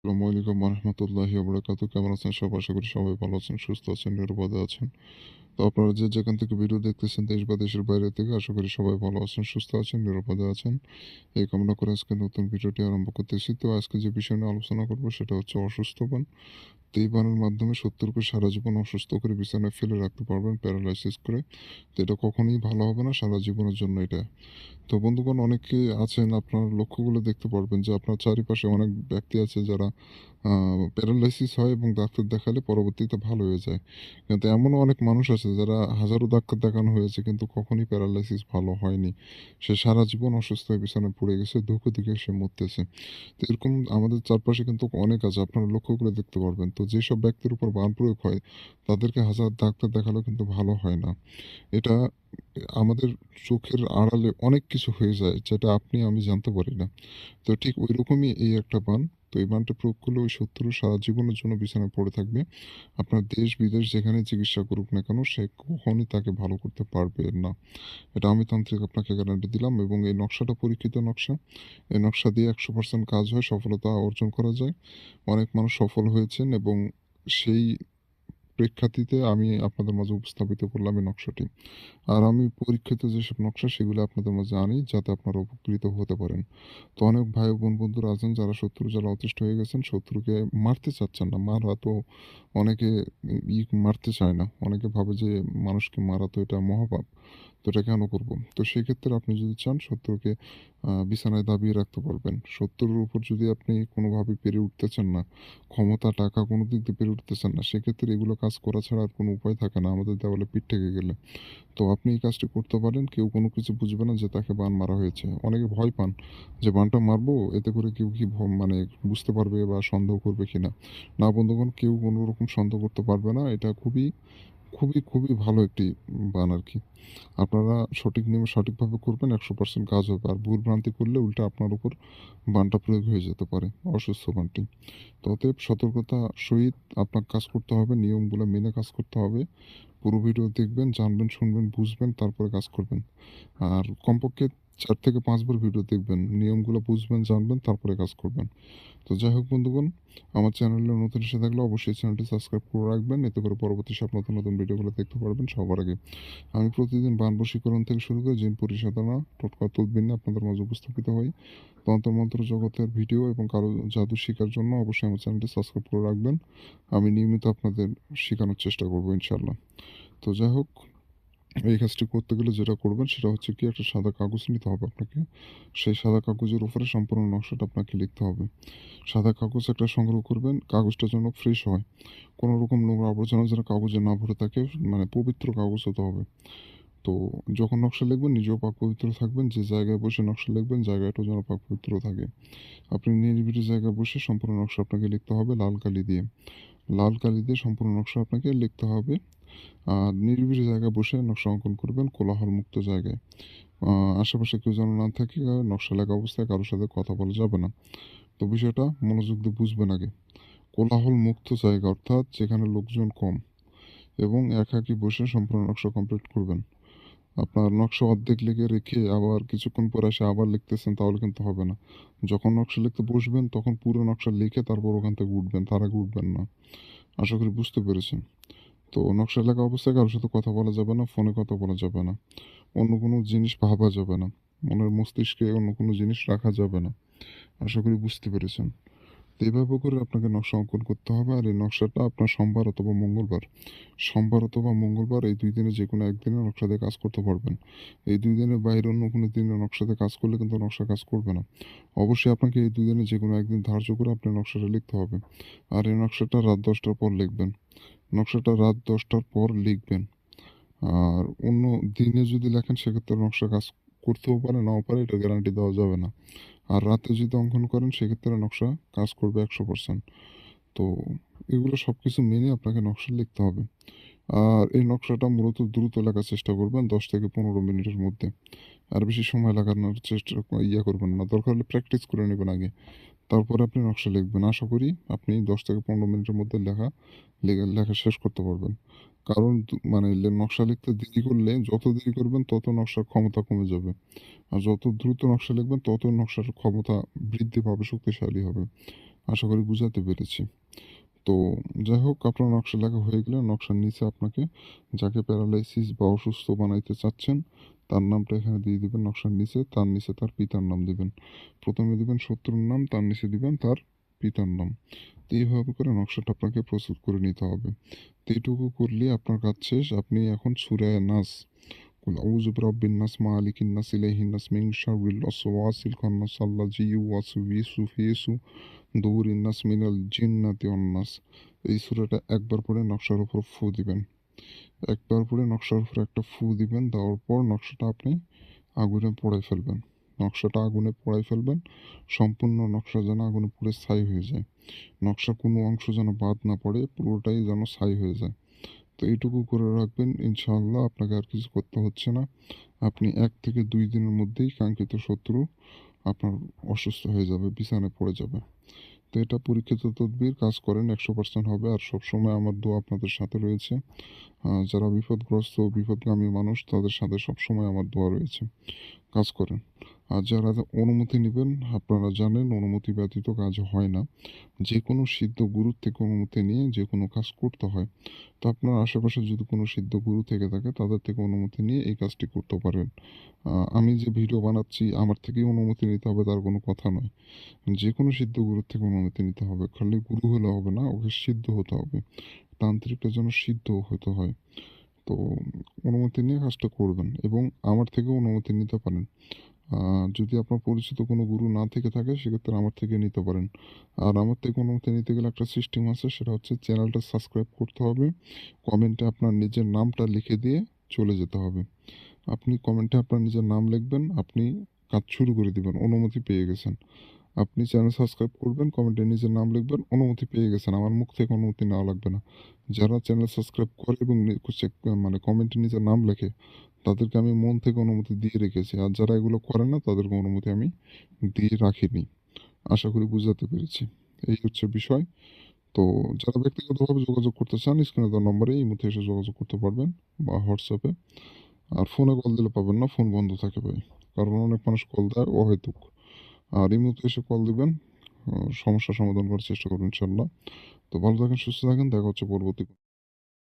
আসসালামু আলাইকুম রহমতুল্লাহি ওয়া কেমন আছেন সব? আশা করি সবাই ভালো আছেন, সুস্থ আছেন, নিরাপদে আছেন। তো আপনারা যে যেখান থেকে ভিডিও দেখতেছেন দেশ বা দেশের বাইরে থেকে আশা করি সবাই ভালো আছেন, সুস্থ আছেন, নিরাপদে আছেন। এই কামনা করে আজকে নতুন ভিডিওটি আরম্ভ করতেছি। তো আজকে যে বিষয় নিয়ে আলোচনা করব সেটা হচ্ছে অসুস্থ পান। তো এই পানের মাধ্যমে শত্রুকে সারা জীবন অসুস্থ করে বিছানায় ফেলে রাখতে পারবেন প্যারালাইসিস করে। তো এটা কখনোই ভালো হবে না সারা জীবনের জন্য এটা। তো বন্ধুগণ অনেকে আছেন আপনার লক্ষ্যগুলো দেখতে পারবেন যে আপনার চারিপাশে অনেক ব্যক্তি আছে যারা প্যারালাইসিস হয় এবং ডাক্তার দেখালে পরবর্তীতে ভালো হয়ে যায়। কিন্তু এমনও অনেক মানুষ আছে যারা হাজারো ডাক্তার দেখানো হয়েছে কিন্তু কখনই প্যারালাইসিস ভালো হয়নি। সে সারা জীবন অসুস্থ হয়ে বিছানায় পড়ে গেছে, ধুকে, ধুকে সে মরতেছে। তো এরকম আমাদের চারপাশে কিন্তু অনেক আছে, আপনারা লক্ষ্য করে দেখতে পারবেন। তো যেসব ব্যক্তির উপর বান প্রয়োগ হয় তাদেরকে হাজার ডাক্তার দেখালেও কিন্তু ভালো হয় না। এটা আমাদের চোখের আড়ালে অনেক কিছু হয়ে যায় যেটা আপনি আমি জানতে পারি না। তো ঠিক ঐরকমই এই একটা বান। তো এই বানটা প্রয়োগ করলে ওই শত্রু সারা জীবনের জন্য বিছানায় পড়ে থাকবে। আপনার দেশ বিদেশ যেখানে চিকিৎসা করুক না কেন সে কখনই তাকে ভালো করতে পারবে না। এটা আমি তান্ত্রিক আপনাকে গ্যারান্টি দিলাম এবং এই নকশাটা পরীক্ষিত নকশা। এই নকশা দিয়ে ১০০% কাজ হয়, সফলতা অর্জন করা যায়। অনেক মানুষ সফল হয়েছেন এবং সেই প্রেক্ষাতিতে আমি আপনাদের মাঝে উপস্থাপিত করলাম এই নকশাটি। আর আমি পরীক্ষিত যেসব নকশা সেগুলো আপনাদের মাঝে আনি যাতে আপনারা উপকৃত হতে পারেন। তো অনেক ভাই ও বন্ধুরা আছেন যারা শত্রু জ্বালা অতিষ্ঠ হয়ে গেছেন। শত্রুকে মারতে চাচ্ছেন না। মারা তো অনেকে মারতে চায় না। অনেকে ভাবে যে মানুষকে মারা তো এটা মহাপাপ। তো এটা কেন করব? তো সেক্ষেত্রে আপনি যদি চান শত্রুকে বিছানায় দাবিয়ে রাখতে পারবেন। শত্রুর উপর যদি আপনি কোনোভাবে পেরে উঠতেছেন না, ক্ষমতা, টাকা কোনো দিক দিয়ে পেরে উঠতেছেন না, সেক্ষেত্রে এগুলো কাজ করা ছাড়া আর কোনো উপায় থাকে না আমাদের দেওয়ালে পিঠ থেকে গেলে। তো আপনি এই কাজটি করতে পারেন। কেউ কোনো কিছু বুঝবে না যে তাকে বান মারা হয়েছে। অনেকে ভয় পান যে বানটা মারবো, এতে করে কেউ কি মানে বুঝতে পারবে বা সন্দেহ করবে কিনা। না বন্ধুগণ, কেউ কোনো রকম সন্দেহ করতে পারবে না। এটা খুবই, খুবই, খুবই ভালো একটি বান আরকি। আপনারা সঠিক নিয়মে সঠিকভাবে করবেন, ১০০% কাজ হবে। আর ভুল-ভ্রান্তি করলে উল্টা আপনার উপর বানটা প্রয়োগ হয়ে যেতে পারে, অসুস্থ বানটি। তো অতএব সতর্কতার সহিত আপনার কাজ করতে হবে, নিয়মগুলো মেনে কাজ করতে হবে। পুরো ভিডিও দেখবেন, জানবেন, শুনবেন, বুঝবেন, তারপরে কাজ করবেন। আর কমপক্ষে ৪ থেকে ৫ বার ভিডিও দেখবেন। নিয়মগুলো বুঝবেন, জানবেন, তারপরে কাজ করবেন। তো যাই হোক বন্ধুগণ, আমার চ্যানেলে নতুন এসে থাকলে অবশ্যই চ্যানেলটি সাবস্ক্রাইব করে রাখবেন। এতে করে পরবর্তী সব নতুন, নতুন ভিডিওগুলো দেখতে পারবেন সবার আগে। আমি প্রতিদিন বান বশীকরণ থেকে শুরু করে জিন পরিসাধনা, টোটকা তদবির নিয়ে আপনাদের মাঝে উপস্থাপিত হই। তন্ত্রমন্ত্র জগতের ভিডিও এবং কারো জাদু শেখার জন্য অবশ্যই আমার চ্যানেলটি সাবস্ক্রাইব করে রাখবেন। আমি নিয়মিত আপনাদের শেখানোর চেষ্টা করব ইনশাআল্লাহ। তো যাই হোক, এই কাজটি করতে গেলে যেটা করবেন সেটা হচ্ছে কি একটা সাদা কাগজ নিতে হবে আপনাকে। সেই সাদা কাগজের উপরে সম্পূর্ণ নকশাটা আপনাকে লিখতে হবে। সাদা কাগজ একটা সংগ্রহ করবেন, কাগজটা যেন ফ্রেশ হয়। কোনো রকম নোংরা আবর্জনা যেন কাগজে না ভরে থাকে, মানে পবিত্র কাগজ হতে হবে। তো যখন নকশা লিখবেন নিজেও পাক পবিত্র থাকবেন। যে জায়গায় বসে নকশা লিখবেন জায়গাটাও যেন পাক পবিত্র থাকে। আপনি নিরিবিলি জায়গায় বসে সম্পূর্ণ নকশা আপনাকে লিখতে হবে লাল কালি দিয়ে। লাল কালি দিয়ে সম্পূর্ণ নকশা আপনাকে লিখতে হবে। আর নিরিবিলি জায়গায় বসে নকশা অঙ্কন করবেন কোলাহলমুক্ত জায়গায়। আ আশেপাশে কেউ যেন না থাকে, নকশা লেখা অবস্থায় কারো সাথে কথা বলা যাবে না। তো বিষয়টা মনোযোগ দিয়ে বুঝবেন আগে। কোলাহল মুক্ত জায়গা অর্থাৎ যেখানে লোকজন কম এবং একাকী বসে সম্পূর্ণ নকশা কমপ্লিট করবেন। আপনার নকশা অর্ধেক লিখে রেখে আবার কিছুক্ষণ পরে এসে আবার লিখতেছেন তাহলে কিন্তু হবে না। যখন নকশা লিখতে বসবেন তখন পুরো নকশা লিখে তারপর ওখান থেকে উঠবেন। তার আগে উঠবেন না। আশা করি বুঝতে পেরেছেন। তো নকশা লেখা অবস্থায় কারো সাথে কথা বলা যাবে না, ফোনে কথা বলা যাবে না। অন্য কোনো জিনিস ভাবা যাবে না। মনের মস্তিষ্কে অন্য কোনো জিনিস রাখা যাবে না। আশা করি বুঝতে পেরেছেন। তো এভাবে করে আপনাকে নকশা অঙ্কন করতে হবে আর এই নকশাটা আপনার সোমবার অথবা মঙ্গলবার এই ২ দিনে যেকোনো একদিনে নকশা দিয়ে কাজ করতে পারবেন। এই ২ দিনের বাইরে অন্য কোনো দিনে নকশা দিয়ে কাজ করলে কিন্তু নকশা কাজ করবে না। অবশ্যই আপনাকে এই ২ দিনে যেকোনো একদিন ধার্য করে আপনার নকশাটা লিখতে হবে। আর এই নকশাটা রাত ১০টার পর লিখবেন। নকশাটা রাত ১০টার পর লিখবেন। আর অন্য দিনে যদি লেখেন সেক্ষেত্রে নকশা কাজ করতেও পারে, নাও পারে, এটা গ্যারান্টি দেওয়া যাবে না। আর রাতে যদি অঙ্কন করেন সেক্ষেত্রে নকশা কাজ করবে ১০০%। তো এগুলো সবকিছু মেনে আপনাকে নকশা লিখতে হবে। আর এই নকশাটা মূলত দ্রুত লেখার চেষ্টা করবেন ১০ থেকে ১৫ মিনিটের মধ্যে। আর বেশি সময় লাগানোর চেষ্টা করবেন না। দরকার হলে প্র্যাকটিস করে নেবেন আগে। তারপরে আপনি নকশা লিখবেন। আশা করি আপনি ১০ থেকে ১৫ মিনিটের মধ্যে লেখা শেষ করতে পারবেন। কারণ মানে নকশা লিখতে দেরি করলে যত দেরি করবেন তত নকশার ক্ষমতা কমে যাবে। আর যত দ্রুত নকশা লিখবেন তত নকশার ক্ষমতা বৃদ্ধি পাবে, শক্তিশালী হবে। আশা করি বুঝাতে পেরেছি। তো যাই হোক, আপনার নকশা লেখা হয়ে গেলে নকশার নিচে আপনাকে যাকে প্যারালাইসিস বা অসুস্থ বানাইতে চাচ্ছেন তার নামটা এখানে দিয়ে দিবেন নকশার নিচে, তার নিচে তার পিতার নাম দিবেন। প্রথমে দিবেন শত্রুর নাম, তার নিচে দিবেন তার পিতার নাম। তো এইভাবে করে নকশাটা আপনাকে প্রস্তুত করে নিতে হবে। তো এইটুকু করলে আপনার কাজ শেষ। আপনি এখন সূরা নাস, কুল আউযু বিরাব্বিন নাস, মালিকিন নাস, ইলাইহিন নাস, মিন শাররিল ওয়াসওয়াসিল খান্নাস, আল্লাযী ইউওয়াসওয়িসু ফি সুদুরিন নাস মিনাল জিন্নাতি ওয়ান নাস। এই সূরাটা একবার পড়ে নকশার উপর ফু দিবেন। একবার পড়ে নকশার উপর একটা ফু দিবেন, দেওয়ার পর নকশাটা আপনি আগুনে পোড়ায় ফেলবেন। নকশাটা আগুনে পোড়ায় ফেলবেন। সম্পূর্ণ নকশা যেন আগুনে পুড়ে ছাই হয়ে যায়। নকশার কোনো অংশ যেন বাদ না পড়ে, পুরোটাই যেন ছাই হয়ে যায়। তো এইটুকু করে রাখবেন, ইনশাআল্লাহ আপনাকে আর কিছু করতে হচ্ছে না। আপনি 1 থেকে 2 দিনের মধ্যেই কাঙ্ক্ষিত শত্রু আপনার অসুস্থ হয়ে যাবে, বিছানায় পড়ে যাবে। তো এটা পরীক্ষিত তদবির, কাজ করেন, 100% হবে। আর সবসময় আমার দোয়া আপনাদের সাথে রয়েছে। যারা বিপদগ্রস্ত, বিপদগামী মানুষ, তাদের সাথে সবসময় আমার দোয়া রয়েছে। কাজ করেন। আর যারা অনুমতি নেবেন, আপনারা জানেন অনুমতি ব্যতীত কাজ হয় না। যে কোনো সিদ্ধ গুরুর থেকে অনুমতি নিয়ে যে কোনো কাজ করতে হয়। তো আপনার আশেপাশে যদি কোনো সিদ্ধ গুরু থেকে থাকে, তাদের থেকে অনুমতি নিয়ে এই কাজটি করতে পারেন। আমি যে ভিডিও বানাচ্ছি আমার থেকেই অনুমতি নিতে হবে তার কোনো কথা নয়। যে কোনো সিদ্ধ গুরুর থেকে অনুমতি নিতে হবে। খালি গুরু হলে হবে না, ওকে সিদ্ধ হতে হবে। তান্ত্রিকটা যেন সিদ্ধ হতে হয়। তো অনুমতি নিয়ে কাজটা করবেন এবং আমার থেকেও অনুমতি নিতে পারেন। যদি আপনার পরিচিত কোনো গুরু না থেকে থাকে, সেক্ষেত্রে আমার থেকে নিতে পারেন। আর আমার থেকে অনুমতি নিতে গেলে একটা সিস্টেম আছে, সেটা হচ্ছে চ্যানেলটা সাবস্ক্রাইব করতে হবে। কমেন্টে আপনার নিজের নামটা লিখে দিয়ে চলে যেতে হবে। আপনি কমেন্টে আপনার নিজের নাম লিখবেন, আপনি কাজ শুরু করে দিবেন, অনুমতি পেয়ে গেছেন। আপনি চ্যানেল সাবস্ক্রাইব করবেন, কমেন্টে নিজের নাম লিখবেন, অনুমতি পেয়ে গেছেন। আমার মুখ থেকে অনুমতি নেওয়া লাগবে না। যারা চ্যানেল সাবস্ক্রাইব করে এবং মানে কমেন্টে নিজের নাম লেখে, তাদেরকে আমি মন থেকে অনুমতি দিয়ে রেখেছি। আর যারা এগুলো করে না, তাদেরকে অনুমতি আমি দিয়ে রাখিনি। আশা করি বুঝাতে পেরেছি। এই হচ্ছে বিষয়। তো যারা ব্যক্তিগতভাবে যোগাযোগ করতে চান, স্ক্রিনে দেওয়া নম্বরে এই মুহূর্তে এসে যোগাযোগ করতে পারবেন বা হোয়াটসঅ্যাপে। আর ফোনে কল দিলে পাবেন না, ফোন বন্ধ থাকে ভাই। কারণ অনেক মানুষ কল দেয় অহেতুক। আর এই মুহূর্তে এসে কল দিবেন, সমস্যার সমাধান করার চেষ্টা করবেন ইনশাল্লাহ। তো ভালো থাকেন, সুস্থ থাকেন, দেখা হচ্ছে পরবর্তী